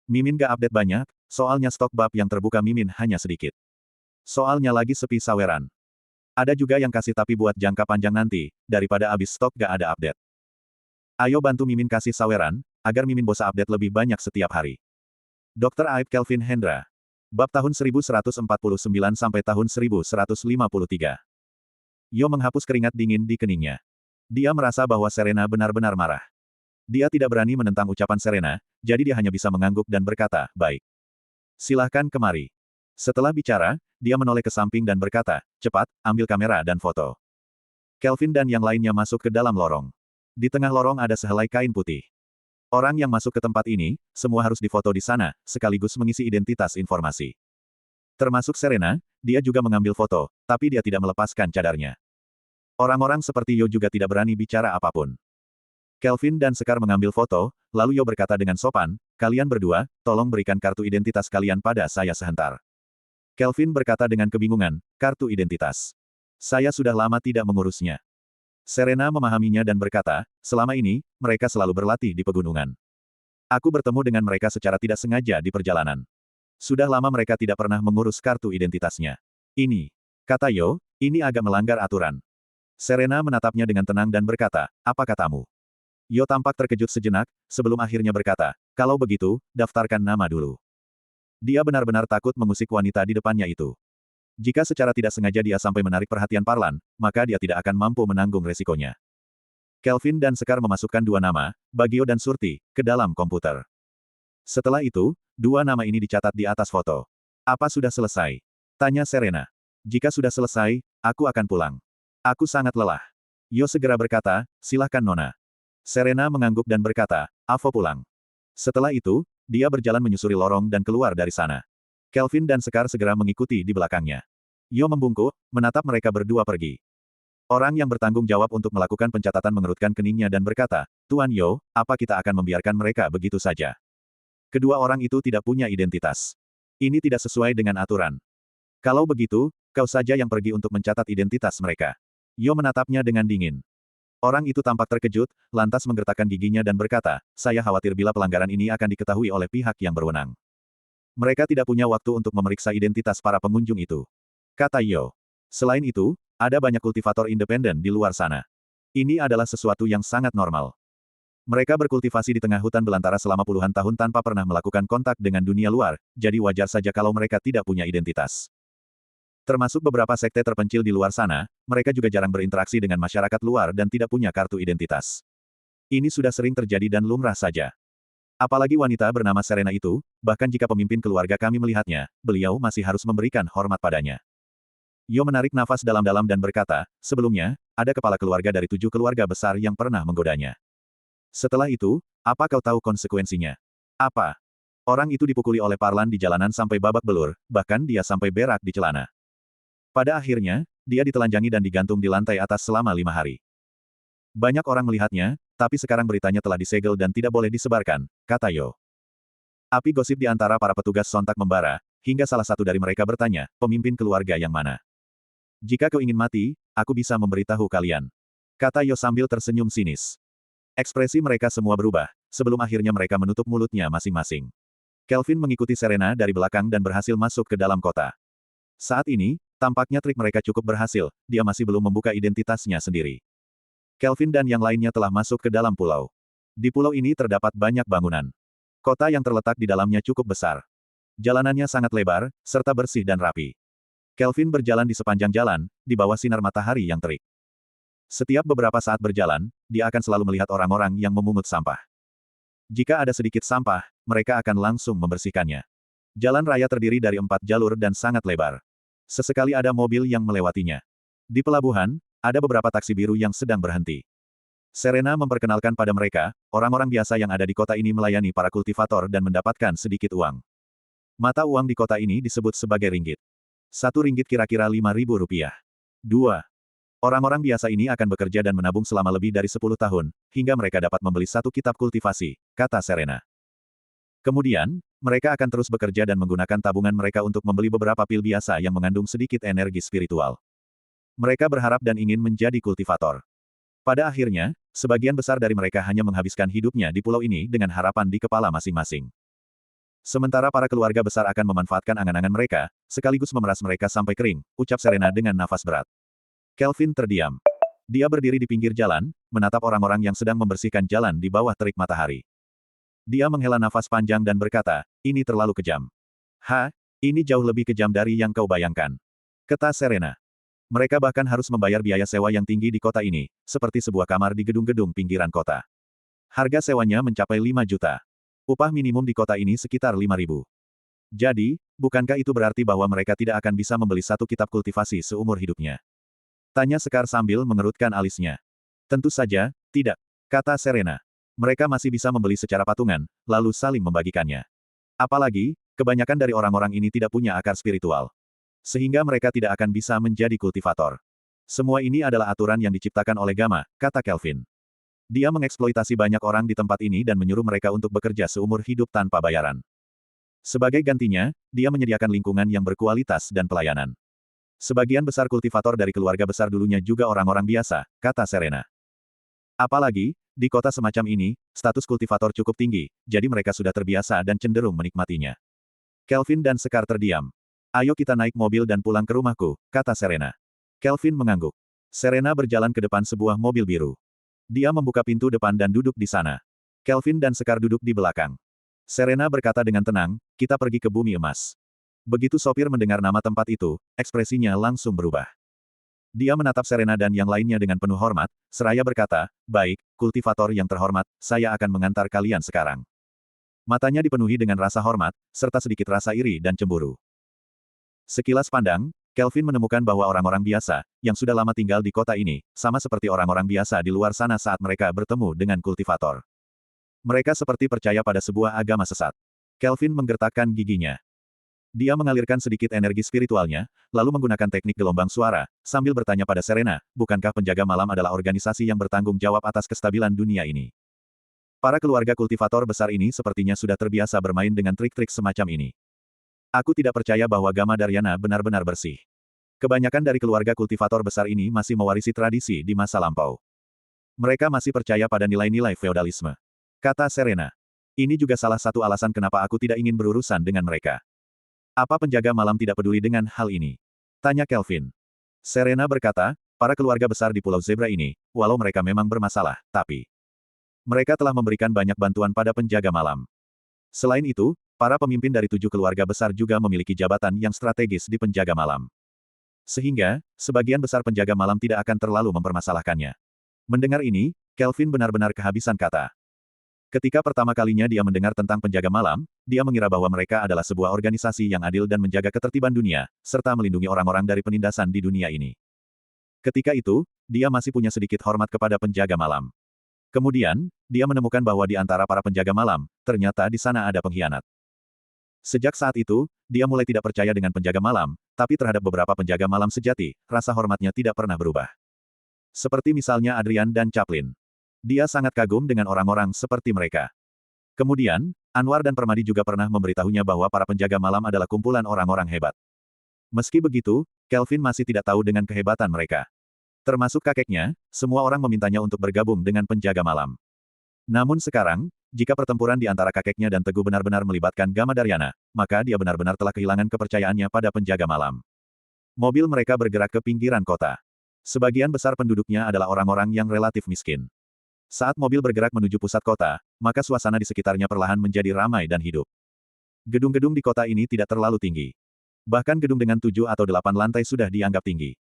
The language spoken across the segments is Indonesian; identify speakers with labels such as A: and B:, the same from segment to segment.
A: Mimin gak update banyak, soalnya stok bab yang terbuka Mimin hanya sedikit. Soalnya lagi sepi saweran. Ada juga yang kasih tapi buat jangka panjang nanti, daripada abis stok gak ada update. Ayo bantu Mimin kasih saweran, agar Mimin bosa update lebih banyak setiap hari. Dr. Aib Kelvin Hendra. Bab tahun 1149 sampai tahun 1153. Yo menghapus keringat dingin di keningnya. Dia merasa bahwa Serena benar-benar marah. Dia tidak berani menentang ucapan Serena, jadi dia hanya bisa mengangguk dan berkata, baik. Silahkan kemari. Setelah bicara, dia menoleh ke samping dan berkata, cepat, ambil kamera dan foto. Kelvin dan yang lainnya masuk ke dalam lorong. Di tengah lorong ada sehelai kain putih. Orang yang masuk ke tempat ini, semua harus difoto di sana, sekaligus mengisi identitas informasi. Termasuk Serena, dia juga mengambil foto, tapi dia tidak melepaskan cadarnya. Orang-orang seperti Yo juga tidak berani bicara apapun. Kelvin dan Sekar mengambil foto, lalu Yo berkata dengan sopan, kalian berdua, tolong berikan kartu identitas kalian pada saya sebentar. Kelvin berkata dengan kebingungan, kartu identitas. Saya sudah lama tidak mengurusnya. Serena memahaminya dan berkata, selama ini, mereka selalu berlatih di pegunungan. Aku bertemu dengan mereka secara tidak sengaja di perjalanan. Sudah lama mereka tidak pernah mengurus kartu identitasnya. Ini, kata Yo, ini agak melanggar aturan. Serena menatapnya dengan tenang dan berkata, apa katamu? Yo tampak terkejut sejenak, sebelum akhirnya berkata, kalau begitu, daftarkan nama dulu. Dia benar-benar takut mengusik wanita di depannya itu. Jika secara tidak sengaja dia sampai menarik perhatian Parlan, maka dia tidak akan mampu menanggung resikonya. Kelvin dan Sekar memasukkan dua nama, Bagio dan Surti, ke dalam komputer. Setelah itu, dua nama ini dicatat di atas foto. Apa sudah selesai? Tanya Serena. Jika sudah selesai, aku akan pulang. Aku sangat lelah. Yo segera berkata, silahkan Nona. Serena mengangguk dan berkata, Avo pulang. Setelah itu, dia berjalan menyusuri lorong dan keluar dari sana. Kelvin dan Sekar segera mengikuti di belakangnya. Yo membungkuk, menatap mereka berdua pergi. Orang yang bertanggung jawab untuk melakukan pencatatan mengerutkan keningnya dan berkata, Tuan Yo, apa kita akan membiarkan mereka begitu saja? Kedua orang itu tidak punya identitas. Ini tidak sesuai dengan aturan. Kalau begitu, kau saja yang pergi untuk mencatat identitas mereka. Yo menatapnya dengan dingin. Orang itu tampak terkejut, lantas menggertakkan giginya dan berkata, saya khawatir bila pelanggaran ini akan diketahui oleh pihak yang berwenang. Mereka tidak punya waktu untuk memeriksa identitas para pengunjung itu. Kata Yo. Selain itu, ada banyak kultivator independen di luar sana. Ini adalah sesuatu yang sangat normal. Mereka berkultivasi di tengah hutan belantara selama puluhan tahun tanpa pernah melakukan kontak dengan dunia luar, jadi wajar saja kalau mereka tidak punya identitas. Termasuk beberapa sekte terpencil di luar sana, mereka juga jarang berinteraksi dengan masyarakat luar dan tidak punya kartu identitas. Ini sudah sering terjadi dan lumrah saja. Apalagi wanita bernama Serena itu, bahkan jika pemimpin keluarga kami melihatnya, beliau masih harus memberikan hormat padanya. Yo menarik nafas dalam-dalam dan berkata, sebelumnya, ada kepala keluarga dari 7 keluarga besar yang pernah menggodanya. Setelah itu, apa kau tahu konsekuensinya? Apa? Orang itu dipukuli oleh Parlan di jalanan sampai babak belur, bahkan dia sampai berak di celana. Pada akhirnya, dia ditelanjangi dan digantung di lantai atas selama 5 hari. Banyak orang melihatnya, tapi sekarang beritanya telah disegel dan tidak boleh disebarkan, kata Yo. Api gosip di antara para petugas sontak membara, hingga salah satu dari mereka bertanya, pemimpin keluarga yang mana? Jika kau ingin mati, aku bisa memberitahu kalian. Kata Yo sambil tersenyum sinis. Ekspresi mereka semua berubah, sebelum akhirnya mereka menutup mulutnya masing-masing. Kelvin mengikuti Serena dari belakang dan berhasil masuk ke dalam kota. Saat ini, tampaknya trik mereka cukup berhasil, dia masih belum membuka identitasnya sendiri. Kelvin dan yang lainnya telah masuk ke dalam pulau. Di pulau ini terdapat banyak bangunan. Kota yang terletak di dalamnya cukup besar. Jalanannya sangat lebar, serta bersih dan rapi. Kelvin berjalan di sepanjang jalan, di bawah sinar matahari yang terik. Setiap beberapa saat berjalan, dia akan selalu melihat orang-orang yang memungut sampah. Jika ada sedikit sampah, mereka akan langsung membersihkannya. Jalan raya terdiri dari 4 jalur dan sangat lebar. Sesekali ada mobil yang melewatinya. Di pelabuhan, ada beberapa taksi biru yang sedang berhenti. Serena memperkenalkan pada mereka, orang-orang biasa yang ada di kota ini melayani para kultivator dan mendapatkan sedikit uang. Mata uang di kota ini disebut sebagai ringgit. 1 ringgit kira-kira 5.000 rupiah. 2. Orang-orang biasa ini akan bekerja dan menabung selama lebih dari 10 tahun, hingga mereka dapat membeli 1 kitab kultivasi, kata Serena. Kemudian, mereka akan terus bekerja dan menggunakan tabungan mereka untuk membeli beberapa pil biasa yang mengandung sedikit energi spiritual. Mereka berharap dan ingin menjadi kultivator. Pada akhirnya, sebagian besar dari mereka hanya menghabiskan hidupnya di pulau ini dengan harapan di kepala masing-masing. Sementara para keluarga besar akan memanfaatkan angan-angan mereka, sekaligus memeras mereka sampai kering, ucap Serena dengan nafas berat. Kelvin terdiam. Dia berdiri di pinggir jalan, menatap orang-orang yang sedang membersihkan jalan di bawah terik matahari. Dia menghela nafas panjang dan berkata, ini terlalu kejam. Ini jauh lebih kejam dari yang kau bayangkan. Kata Serena. Mereka bahkan harus membayar biaya sewa yang tinggi di kota ini, seperti sebuah kamar di gedung-gedung pinggiran kota. Harga sewanya mencapai 5 juta. Upah minimum di kota ini sekitar 5.000. Jadi, bukankah itu berarti bahwa mereka tidak akan bisa membeli satu kitab kultivasi seumur hidupnya? Tanya Sekar sambil mengerutkan alisnya. Tentu saja, tidak, kata Serena. Mereka masih bisa membeli secara patungan, lalu saling membagikannya. Apalagi, kebanyakan dari orang-orang ini tidak punya akar spiritual. Sehingga mereka tidak akan bisa menjadi kultivator. Semua ini adalah aturan yang diciptakan oleh Gamma, kata Kelvin. Dia mengeksploitasi banyak orang di tempat ini dan menyuruh mereka untuk bekerja seumur hidup tanpa bayaran. Sebagai gantinya, dia menyediakan lingkungan yang berkualitas dan pelayanan. Sebagian besar kultivator dari keluarga besar dulunya juga orang-orang biasa, kata Serena. Apalagi, di kota semacam ini, status kultivator cukup tinggi, jadi mereka sudah terbiasa dan cenderung menikmatinya. Kelvin dan Sekar terdiam. Ayo kita naik mobil dan pulang ke rumahku, kata Serena. Kelvin mengangguk. Serena berjalan ke depan sebuah mobil biru. Dia membuka pintu depan dan duduk di sana. Kelvin dan Sekar duduk di belakang. Serena berkata dengan tenang, kita pergi ke bumi emas. Begitu sopir mendengar nama tempat itu, ekspresinya langsung berubah. Dia menatap Serena dan yang lainnya dengan penuh hormat, seraya berkata, baik, kultivator yang terhormat, saya akan mengantar kalian sekarang. Matanya dipenuhi dengan rasa hormat, serta sedikit rasa iri dan cemburu. Sekilas pandang, Kelvin menemukan bahwa orang-orang biasa, yang sudah lama tinggal di kota ini, sama seperti orang-orang biasa di luar sana saat mereka bertemu dengan kultivator. Mereka seperti percaya pada sebuah agama sesat. Kelvin menggertakkan giginya. Dia mengalirkan sedikit energi spiritualnya, lalu menggunakan teknik gelombang suara, sambil bertanya pada Serena, bukankah penjaga malam adalah organisasi yang bertanggung jawab atas kestabilan dunia ini? Para keluarga kultivator besar ini sepertinya sudah terbiasa bermain dengan trik-trik semacam ini. Aku tidak percaya bahwa Gamma Daryana benar-benar bersih. Kebanyakan dari keluarga kultivator besar ini masih mewarisi tradisi di masa lampau. Mereka masih percaya pada nilai-nilai feodalisme. Kata Serena. Ini juga salah satu alasan kenapa aku tidak ingin berurusan dengan mereka. Apa penjaga malam tidak peduli dengan hal ini? Tanya Kelvin. Serena berkata, para keluarga besar di Pulau Zebra ini, walau mereka memang bermasalah, tapi mereka telah memberikan banyak bantuan pada penjaga malam. Selain itu, para pemimpin dari 7 keluarga besar juga memiliki jabatan yang strategis di penjaga malam. Sehingga, sebagian besar penjaga malam tidak akan terlalu mempermasalahkannya. Mendengar ini, Kelvin benar-benar kehabisan kata. Ketika pertama kalinya dia mendengar tentang penjaga malam, dia mengira bahwa mereka adalah sebuah organisasi yang adil dan menjaga ketertiban dunia, serta melindungi orang-orang dari penindasan di dunia ini. Ketika itu, dia masih punya sedikit hormat kepada penjaga malam. Kemudian, dia menemukan bahwa di antara para penjaga malam, ternyata di sana ada pengkhianat. Sejak saat itu, dia mulai tidak percaya dengan penjaga malam, tapi terhadap beberapa penjaga malam sejati, rasa hormatnya tidak pernah berubah. Seperti misalnya Adrian dan Chaplin. Dia sangat kagum dengan orang-orang seperti mereka. Kemudian, Anwar dan Permadi juga pernah memberitahunya bahwa para penjaga malam adalah kumpulan orang-orang hebat. Meski begitu, Kelvin masih tidak tahu dengan kehebatan mereka. Termasuk kakeknya, semua orang memintanya untuk bergabung dengan penjaga malam. Namun sekarang, jika pertempuran di antara kakeknya dan Teguh benar-benar melibatkan Gamma Daryana, maka dia benar-benar telah kehilangan kepercayaannya pada penjaga malam. Mobil mereka bergerak ke pinggiran kota. Sebagian besar penduduknya adalah orang-orang yang relatif miskin. Saat mobil bergerak menuju pusat kota, maka suasana di sekitarnya perlahan menjadi ramai dan hidup. Gedung-gedung di kota ini tidak terlalu tinggi. Bahkan gedung dengan 7 atau 8 lantai sudah dianggap tinggi.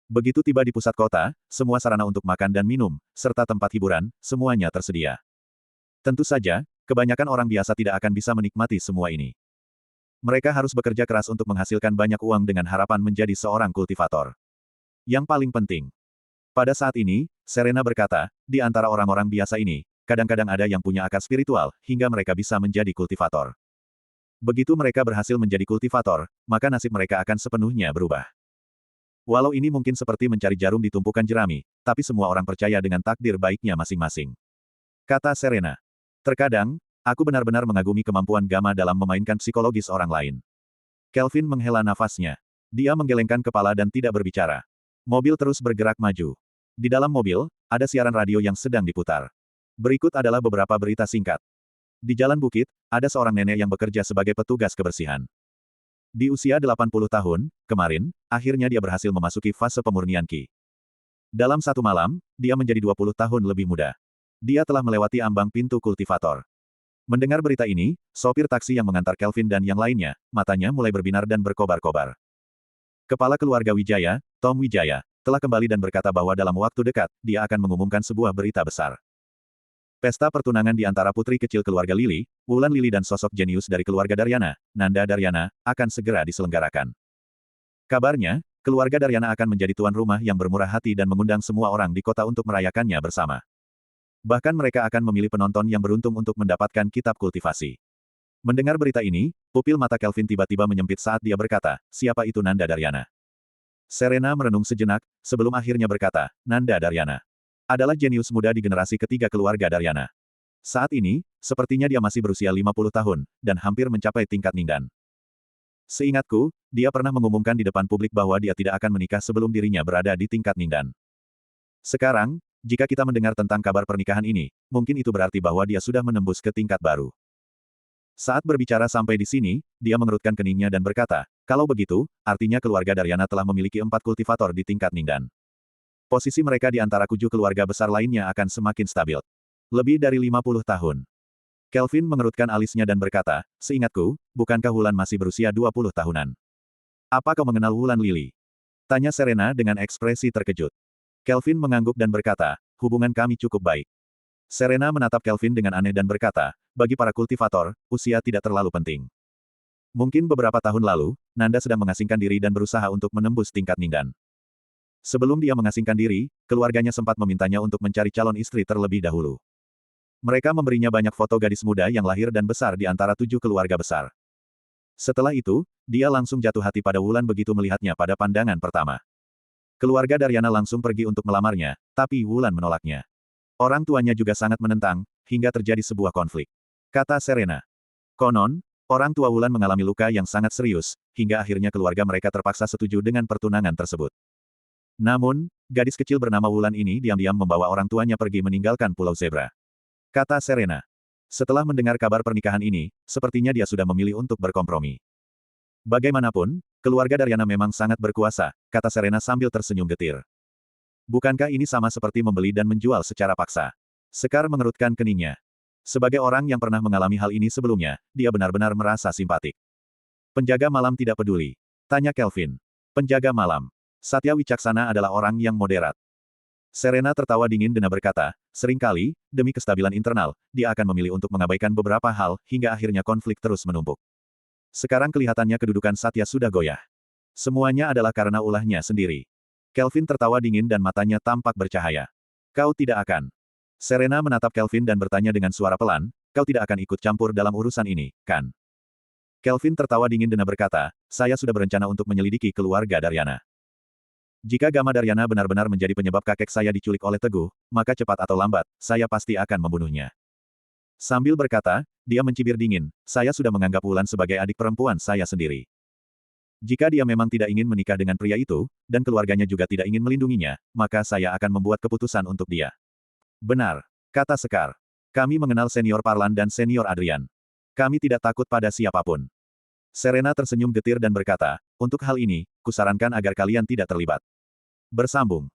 A: Begitu tiba di pusat kota, semua sarana untuk makan dan minum, serta tempat hiburan, semuanya tersedia. Tentu saja, kebanyakan orang biasa tidak akan bisa menikmati semua ini. Mereka harus bekerja keras untuk menghasilkan banyak uang dengan harapan menjadi seorang kultivator. Yang paling penting. Pada saat ini, Serena berkata, di antara orang-orang biasa ini, kadang-kadang ada yang punya akar spiritual, hingga mereka bisa menjadi kultivator. Begitu mereka berhasil menjadi kultivator, maka nasib mereka akan sepenuhnya berubah. Walau ini mungkin seperti mencari jarum di tumpukan jerami, tapi semua orang percaya dengan takdir baiknya masing-masing. Kata Serena. Terkadang, aku benar-benar mengagumi kemampuan Gamma dalam memainkan psikologis orang lain. Kelvin menghela nafasnya. Dia menggelengkan kepala dan tidak berbicara. Mobil terus bergerak maju. Di dalam mobil, ada siaran radio yang sedang diputar. Berikut adalah beberapa berita singkat. Di jalan bukit, ada seorang nenek yang bekerja sebagai petugas kebersihan. Di usia 80 tahun, kemarin, akhirnya dia berhasil memasuki fase pemurnian Qi. Dalam satu malam, dia menjadi 20 tahun lebih muda. Dia telah melewati ambang pintu kultivator. Mendengar berita ini, sopir taksi yang mengantar Kelvin dan yang lainnya, matanya mulai berbinar dan berkobar-kobar. Kepala keluarga Wijaya, Tom Wijaya, telah kembali dan berkata bahwa dalam waktu dekat, dia akan mengumumkan sebuah berita besar. Pesta pertunangan di antara putri kecil keluarga Lily, Wulan Lily dan sosok jenius dari keluarga Daryana, Nanda Daryana, akan segera diselenggarakan. Kabarnya, keluarga Daryana akan menjadi tuan rumah yang bermurah hati dan mengundang semua orang di kota untuk merayakannya bersama. Bahkan mereka akan memilih penonton yang beruntung untuk mendapatkan kitab kultivasi. Mendengar berita ini, pupil mata Kelvin tiba-tiba menyempit saat dia berkata, siapa itu Nanda Daryana? Serena merenung sejenak, sebelum akhirnya berkata, Nanda Daryana adalah jenius muda di generasi ketiga keluarga Daryana. Saat ini, sepertinya dia masih berusia 50 tahun, dan hampir mencapai tingkat Ningdan. Seingatku, dia pernah mengumumkan di depan publik bahwa dia tidak akan menikah sebelum dirinya berada di tingkat Ningdan. Sekarang, jika kita mendengar tentang kabar pernikahan ini, mungkin itu berarti bahwa dia sudah menembus ke tingkat baru. Saat berbicara sampai di sini, dia mengerutkan keningnya dan berkata, kalau begitu, artinya keluarga Daryana telah memiliki 4 kultivator di tingkat Ningdan. Posisi mereka di antara 7 keluarga besar lainnya akan semakin stabil. Lebih dari 50 tahun. Kelvin mengerutkan alisnya dan berkata, seingatku, bukankah Wulan masih berusia 20 tahunan? Apa kau mengenal Wulan Lily? Tanya Serena dengan ekspresi terkejut. Kelvin mengangguk dan berkata, hubungan kami cukup baik. Serena menatap Kelvin dengan aneh dan berkata, bagi para kultivator, usia tidak terlalu penting. Mungkin beberapa tahun lalu, Nanda sedang mengasingkan diri dan berusaha untuk menembus tingkat Ningdan. Sebelum dia mengasingkan diri, keluarganya sempat memintanya untuk mencari calon istri terlebih dahulu. Mereka memberinya banyak foto gadis muda yang lahir dan besar di antara 7 keluarga besar. Setelah itu, dia langsung jatuh hati pada Wulan begitu melihatnya pada pandangan pertama. Keluarga Daryana langsung pergi untuk melamarnya, tapi Wulan menolaknya. Orang tuanya juga sangat menentang, hingga terjadi sebuah konflik. Kata Serena. Konon, orang tua Wulan mengalami luka yang sangat serius, hingga akhirnya keluarga mereka terpaksa setuju dengan pertunangan tersebut. Namun, gadis kecil bernama Wulan ini diam-diam membawa orang tuanya pergi meninggalkan Pulau Zebra. Kata Serena. Setelah mendengar kabar pernikahan ini, sepertinya dia sudah memilih untuk berkompromi. Bagaimanapun, keluarga Daryana memang sangat berkuasa, kata Serena sambil tersenyum getir. Bukankah ini sama seperti membeli dan menjual secara paksa? Sekar mengerutkan keningnya. Sebagai orang yang pernah mengalami hal ini sebelumnya, dia benar-benar merasa simpatik. Penjaga malam tidak peduli. Tanya Kelvin. Penjaga malam. Satya Wicaksana adalah orang yang moderat. Serena tertawa dingin dan berkata, seringkali, demi kestabilan internal, dia akan memilih untuk mengabaikan beberapa hal, hingga akhirnya konflik terus menumpuk. Sekarang kelihatannya kedudukan Satya sudah goyah. Semuanya adalah karena ulahnya sendiri. Kelvin tertawa dingin dan matanya tampak bercahaya. Kau tidak akan. Serena menatap Kelvin dan bertanya dengan suara pelan, kau tidak akan ikut campur dalam urusan ini, kan? Kelvin tertawa dingin dan berkata, saya sudah berencana untuk menyelidiki keluarga Daryana. Jika Gama Daryana benar-benar menjadi penyebab kakek saya diculik oleh Teguh, maka cepat atau lambat, saya pasti akan membunuhnya. Sambil berkata, dia mencibir dingin, saya sudah menganggap Wulan sebagai adik perempuan saya sendiri. Jika dia memang tidak ingin menikah dengan pria itu, dan keluarganya juga tidak ingin melindunginya, maka saya akan membuat keputusan untuk dia. Benar, kata Sekar. Kami mengenal senior Parlan dan senior Adrian. Kami tidak takut pada siapapun. Serena tersenyum getir dan berkata, untuk hal ini, kusarankan agar kalian tidak terlibat. Bersambung.